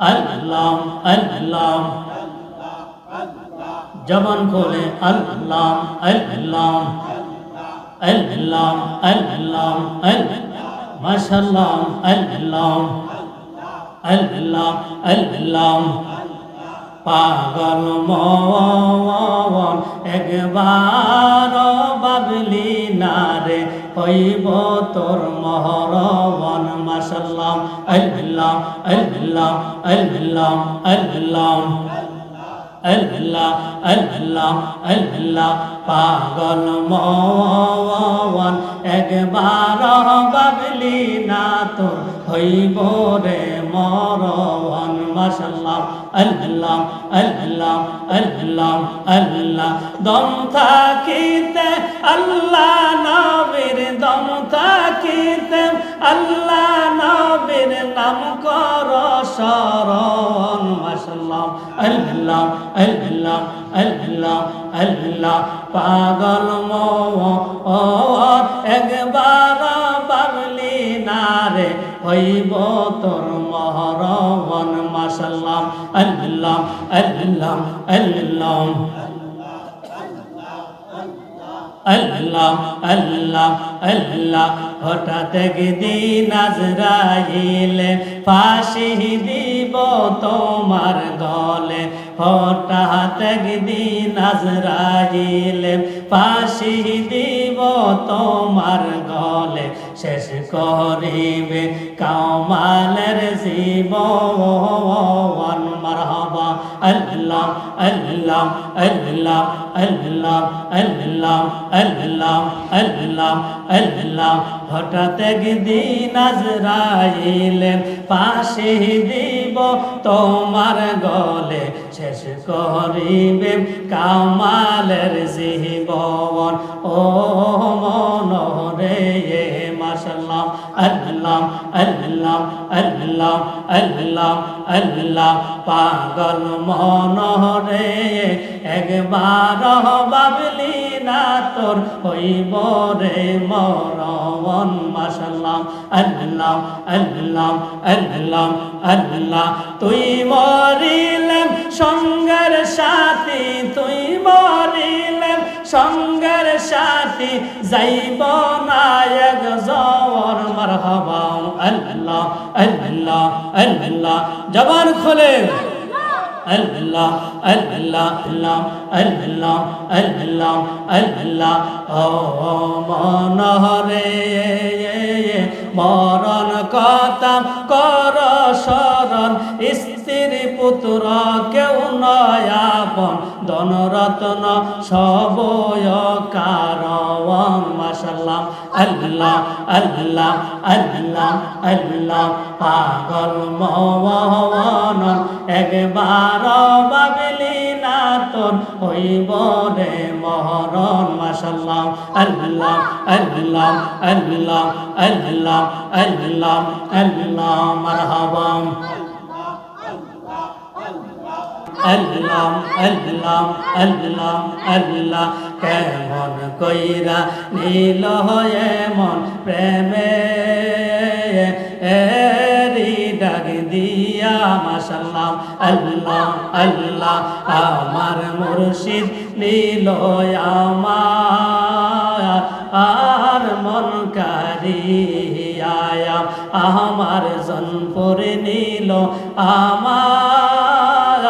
আল্লাহ আল্লাহ জবান খোলে আল্লাহ আল্লাহ আল্লাহ আল্লাহ মাশাআল্লাহ আল্লাহ আল্লাহ আল্লাহ পাগল মন একবার বাবলি না রে হইব তোর মহরবন মাশাআল্লাহ আল্লাহ আল্লাহ আল্লাহ আল্লাহ আল্লাহ আল্লাহ আল্লাহ পাগল মন একবার বাবলি না তোর হইব রে মরণ মাশাআল্লাহ আল্লাহ আল্লাহ আল্লাহ আল্লাহ দম থাকিতে আল্লাহ নবীর দম থাকিতে আল্লাহ নবীর নাম কর শরণ মাশাআল্লাহ আল্লাহ আল্লাহ আল্লাহ আল্লাহ পাগল মন একবার বাবলি না রে হইব তোর মহরবন মাশাআল্লাহ আল্লাহ আল্লাহ আল্লাহ আল্লাহ আল্লাহ আল্লাহ হঠাৎ একদিন আজরাইলে ফাঁসি দিব তোমার গলে হঠাৎ একদিন আজরাইলে ফাঁসি দিব তোমার গলে শেষ করিবে কামালের জীবন মারহাবা আল্লাহ আল্লাহ আল্লাহ আল্লাহ আল্লাহ আল্লাহ আল্লাহ আল্লাহ হঠাৎ একদিন আজরাইলে ফাঁসি দিব তোমার গলে শেষ করিবে কামালের জীবন ও মনরে মাশাআল্লাহ আল্লাহ আল্লাহ আল্লাহ আল্লাহ আল্লাহ পাগল মনরে একবার বাবলি না তোর হইব রে মরণ মাশাআল্লাহ আল্লাহ আল্লাহ আল্লাহ আল্লাহ তুই মরিলে সঙ্গের সাথী তুই মরিলে সঙ্গের সাথী যাইব না এক জওয়ার মারহাবা আল্লাহ আল্লাহ আল্লাহ জবান খোলে আল্লাহ আল্লাহ আল্লাহ আল্লাহ আল্লাহ আল্লাহ ও মনরে মরণ কথা কর শরণ স্ত্রী পুত্র কেউ নয়াপন ধনরত্ন সবয় কারণ মাশাআল্লাহ আল্লাহ আল্লাহ আল্লাহ আল্লাহ পাগল মন একবার বাবলি না তোর হইব রে মহরণ মাশাআল্লাহ আল্লাহ আল্লাহ আল্লাহ আল্লাহ আল্লাহ আল্লাহ মারহাবা আল্লাহ আল্লাহ আল্লাহ আল্লাহ কেমন কইরা নীল হয়ে মন প্রেমে ডাক দিয়া মাশাআল্লাহ আল্লাহ আল্লাহ আমার মুর্শিদ নীল আমার মন কারিয়া আমার জনপুর নীল আমার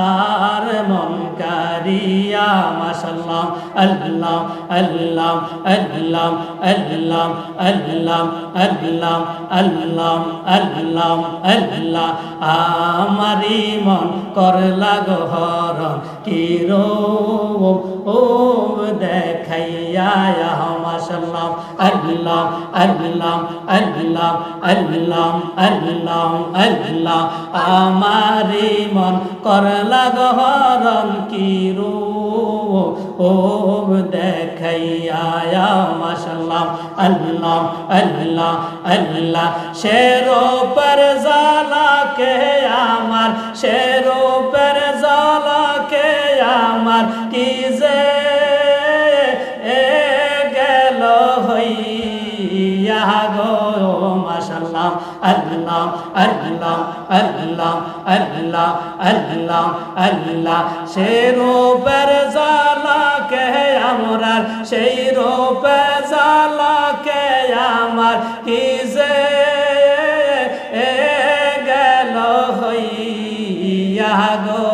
আর মন কারিয়া মাশাআল্লাহ আল্লাহ আল্লাহ আল্লাহ আল্লাহ আল্লাহ আল্লাহ আল্লাহ আল্লাহ আল্লাহ আমারি মন করলা গহরণ কি রূপ ও দেখাইয়া মাশাআল্লাহ আল্লাহ আল্লাহ আল্লাহ আল্লাহ আল্লাহ আল্লাহ আমারি মন করলা গহরণ কি রূপ ও দেখাইয়া মাশাআল্লাহ আল্লাহ আল্লাহ আল্লাহ শেরো पर জ্বালা কে আমার শেরো पर জ্বালা কে আমার কি যে গেল হইয়া গো মাশাআল্লাহ আল্লাহ আল্লাহ আল্লাহ আল্লাহ আল্লাহ আল্লাহ সে রূপের জ্বালাকে আমরার সেই রূপের জ্বালাকে আমার কি যে গেল হইয়া গো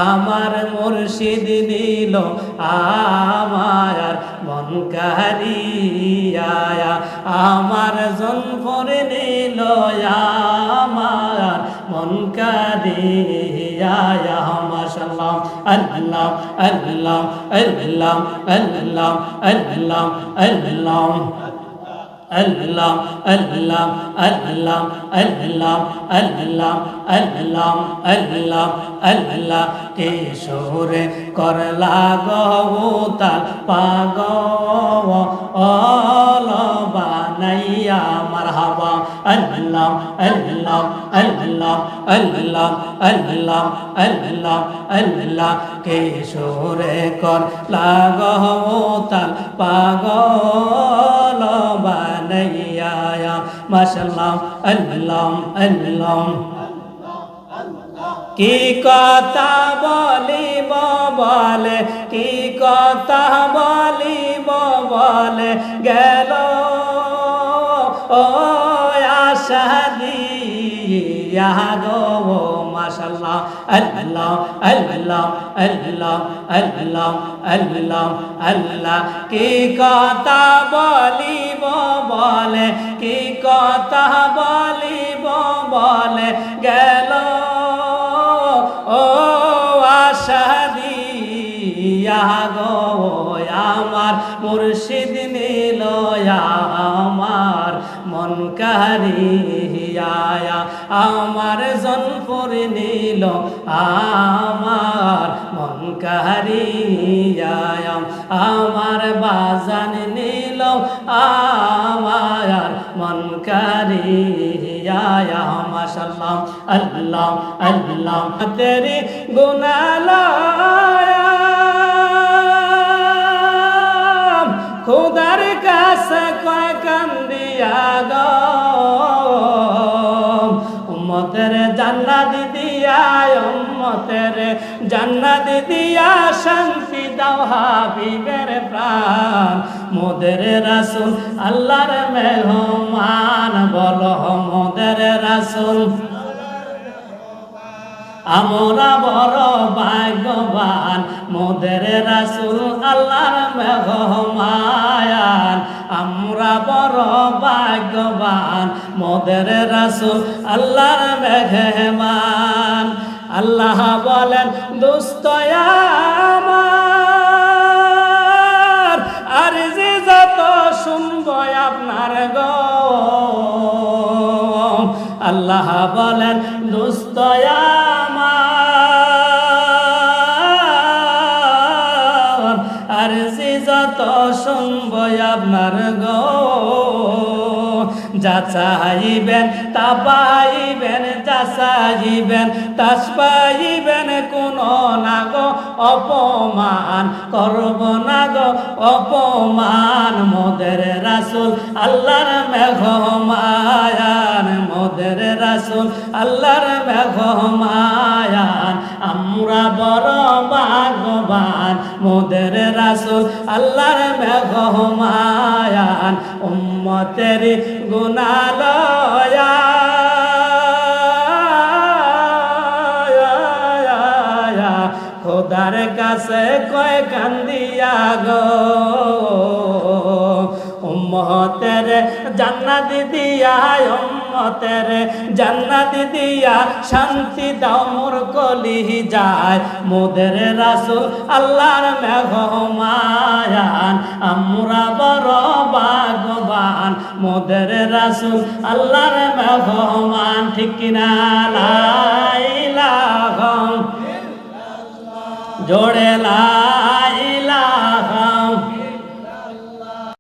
আমার মুর্শিদ নিল আমার মন কারিয়া আমার জনফর নিল আমার মন কারিয়া মাশাআল্লাহ আল্লাহ আল্লাহ আল্লাহ আল্লাহ আল্লাহ আল্লাহ আল্লাহ আল্লাহ আল্লাহ আল্লাহ আল্লাহ আল্লাহ আল্লাহ আল্লাহ কিশোরে করলা গৌতাল পাগল বানাইয়া মারহাবা আল্লাহ আল্লাহ আল্লাহ আল্লাহ আল্লাহ আল্লাহ আল্লাহ কিশোরে করলা গৌতাল পাগল বানাইয়া মাশাআল্লাহ আল্লাহ আল্লাহ কি কথা বলিব বলে কি কথা বলিব বলে গেল ও আশা দিয়া গো মাশাআল্লাহ আল্লাহ আল্লাহ আল্লাহ আল্লাহ আল্লাহ আল্লাহ কি কথা বলিব বলে কি কথা বলিব বলে গেল ও আশা দিয়া গো আমার মুর্শিদ নিল আমার মন কারিয়া আমার জনপুর নিল আমার মন কারিয়া আমার বাজান নিল আমার মন কারিয়া মাশাআল্লাহ আল্লাহ আল্লাহ তেরি গুনাহগার খুদার কাছে কয় কান্দিয়া গো উম্মতের জান্নাত দিয়া উম্মতের জান্নাত দিয়া শান্তি দাও হাবিবের প্রাণ মোদের রাসূল আল্লাহর মেহমান বলো মোদের রাসূল আমরা বড় ভাগ্যবান মোদের রাসূল আল্লাহর মেহমান আমরা বড় ভাগ্যবান মোদের রাসূল আল্লাহর মেহমান আল্লাহ বলেন দোস্ত আমার আর যে যত শুনবো আপনার গো আল্লাহ বলেন দোস্ত আর যে যত শুনবো আপনার গো যা চাইবেন তা পাইবেন যা চাইবেন তা পাইবেন কোনো না গো অপমান করব না গো অপমান মোদের রাসূল আল্লাহর মেঘমায়ান মোদের রাসূল আল্লাহর মেঘমায়ান আমরা বড় ভাগ্যবান মোদের রাসূল আল্লাহর মেঘমায়ান উম্মতের গুনাহ লয়া খোদার কাছে কয় কান্দিয়া গো উম্মতের জান্নাত দিয়া উম্মতের জান্নাত দিয়া শান্তি দাও মোর কলি যায় মোদের রাসূল আল্লাহর মেঘমায়ান আমরা বড় ভাগ্যবান মোদের রাসূল আল্লাহর মেঘমান ঠিক কিনা লা ইলাহা জোড়ে লা